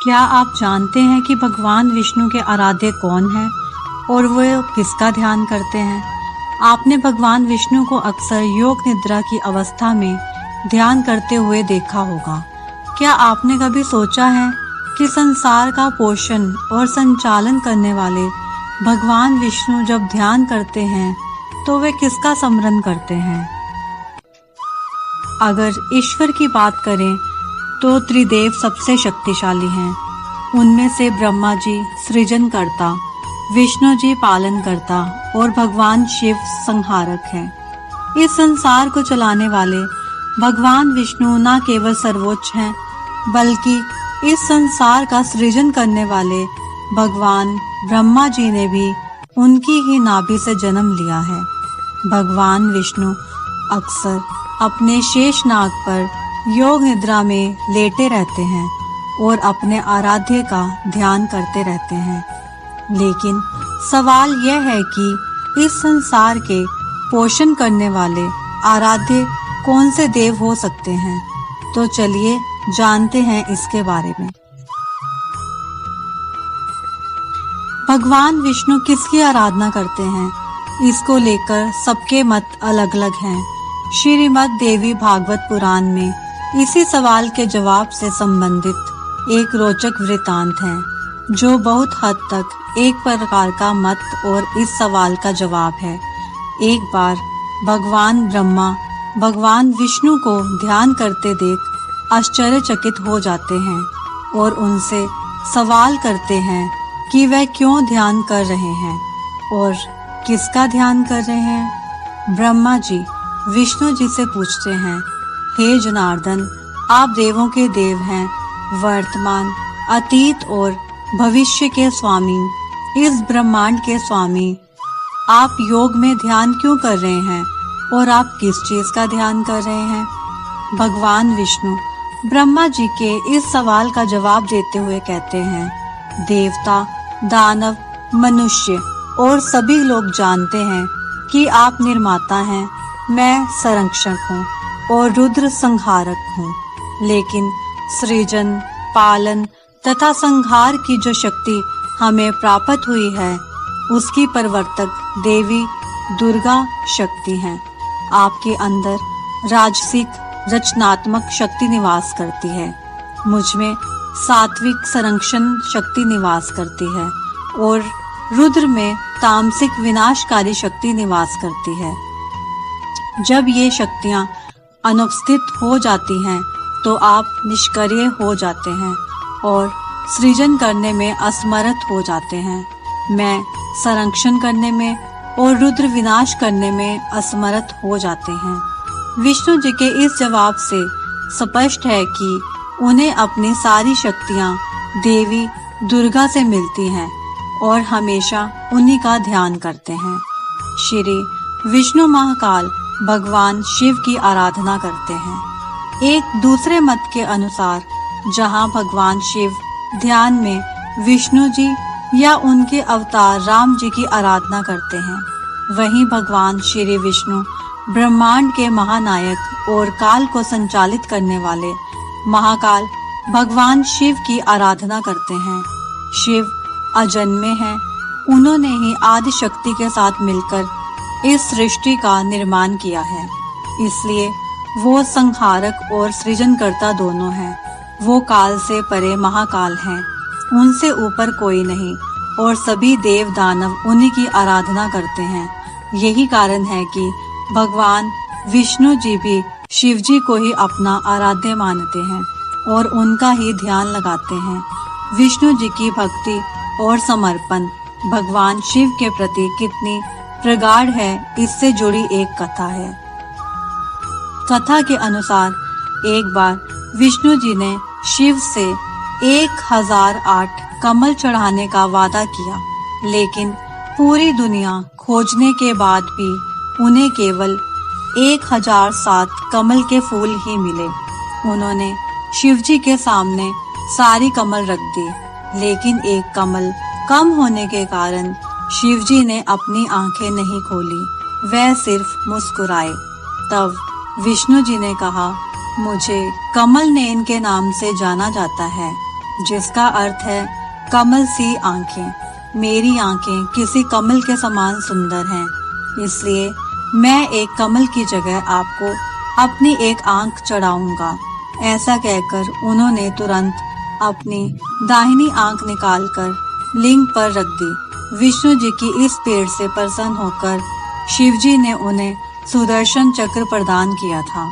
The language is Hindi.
क्या आप जानते हैं कि भगवान विष्णु के आराध्य कौन है और वो किसका ध्यान करते हैं? आपने भगवान विष्णु को अक्सर योग निद्रा की अवस्था में ध्यान करते हुए देखा होगा। क्या आपने कभी सोचा है कि संसार का पोषण और संचालन करने वाले भगवान विष्णु जब ध्यान करते हैं तो वे किसका स्मरण करते हैं? अगर ईश्वर की बात करें तो त्रिदेव सबसे शक्तिशाली हैं। उनमें से ब्रह्मा जी सृजनकर्ता, विष्णु जी पालनकर्ता और भगवान शिव संहारक हैं। इस संसार को चलाने वाले भगवान विष्णु न केवल सर्वोच्च हैं, बल्कि इस संसार का सृजन करने वाले भगवान ब्रह्मा जी ने भी उनकी ही नाभि से जन्म लिया है। भगवान विष्णु अक्सर अपने शेषनाग पर योग निद्रा में लेटे रहते हैं और अपने आराध्य का ध्यान करते रहते हैं। लेकिन सवाल यह है कि इस संसार के पोषण करने वाले आराध्य कौन से देव हो सकते हैं? तो चलिए जानते हैं इसके बारे में। भगवान विष्णु किसकी आराधना करते हैं, इसको लेकर सबके मत अलग अलग हैं। श्रीमद् देवी भागवत पुराण में इसी सवाल के जवाब से संबंधित एक रोचक वृतांत है, जो बहुत हद तक एक प्रकार का मत और इस सवाल का जवाब है। एक बार भगवान ब्रह्मा भगवान विष्णु को ध्यान करते देख आश्चर्यचकित हो जाते हैं और उनसे सवाल करते हैं कि वह क्यों ध्यान कर रहे हैं और किसका ध्यान कर रहे हैं। ब्रह्मा जी विष्णु जी से पूछते हैं, हे जनार्दन, आप देवों के देव हैं, वर्तमान, अतीत और भविष्य के स्वामी, इस ब्रह्मांड के स्वामी, आप योग में ध्यान क्यों कर रहे हैं और आप किस चीज का ध्यान कर रहे हैं? भगवान विष्णु ब्रह्मा जी के इस सवाल का जवाब देते हुए कहते हैं, देवता, दानव, मनुष्य और सभी लोग जानते हैं कि आप निर्माता हैं, मैं संरक्षक हूँ और रुद्र संहारक हूँ। लेकिन सृजन, पालन तथा संहार की जो शक्ति हमें प्राप्त हुई है, उसकी प्रवर्तक देवी दुर्गा शक्ति हैं। आपके अंदर राजसिक रचनात्मक शक्ति निवास करती है, मुझ में सात्विक संरक्षण शक्ति निवास करती है और रुद्र में तामसिक विनाशकारी शक्ति निवास करती है। जब ये शक्तियाँ अनुपस्थित हो जाती हैं तो आप निष्क्रिय हो जाते हैं और सृजन करने में असमर्थ हो जाते हैं। मैं संरक्षण करने में और रुद्र विनाश करने में असमर्थ हो जाते हैं। विष्णु जी के इस जवाब से स्पष्ट है कि उन्हें अपनी सारी शक्तियाँ देवी दुर्गा से मिलती हैं और हमेशा उन्हीं का ध्यान करते हैं। श्री विष्णु महाकाल भगवान शिव की आराधना करते हैं। एक दूसरे मत के अनुसार जहां भगवान शिव ध्यान में विष्णु जी या उनके अवतार राम जी की आराधना करते हैं, वहीं भगवान श्री विष्णु ब्रह्मांड के महानायक और काल को संचालित करने वाले महाकाल भगवान शिव की आराधना करते हैं। शिव अजन्मे हैं, उन्होंने ही आदि शक्ति के साथ मिलकर इस सृष्टि का निर्माण किया है, इसलिए वो संहारक और सृजनकर्ता दोनों हैं। वो काल से परे महाकाल हैं, उनसे ऊपर कोई नहीं और सभी देव दानव उन्हीं की आराधना करते हैं। यही कारण है कि भगवान विष्णु जी भी शिव जी को ही अपना आराध्य मानते हैं और उनका ही ध्यान लगाते हैं। विष्णु जी की भक्ति और समर्पण भगवान शिव के प्रति कितनी प्रगाढ़ है, इससे जुड़ी एक कथा है। कथा के अनुसार एक बार विष्णु जी ने शिव से 1008 कमल चढ़ाने का वादा किया, लेकिन पूरी दुनिया खोजने के बाद भी उन्हें केवल 1007 कमल के फूल ही मिले। उन्होंने शिव जी के सामने सारी कमल रख दी, लेकिन एक कमल कम होने के कारण शिव जी ने अपनी आंखें नहीं खोली, वह सिर्फ मुस्कुराए। तब विष्णु जी ने कहा, मुझे कमल नयन के नाम से जाना जाता है, जिसका अर्थ है कमल सी आंखें। मेरी आंखें किसी कमल के समान सुंदर हैं, इसलिए मैं एक कमल की जगह आपको अपनी एक आंख चढ़ाऊंगा। ऐसा कहकर उन्होंने तुरंत अपनी दाहिनी आंख निकालकर लिंग पर रख दी। विष्णु जी की इस पेड़ से प्रसन्न होकर शिवजी ने उन्हें सुदर्शन चक्र प्रदान किया था।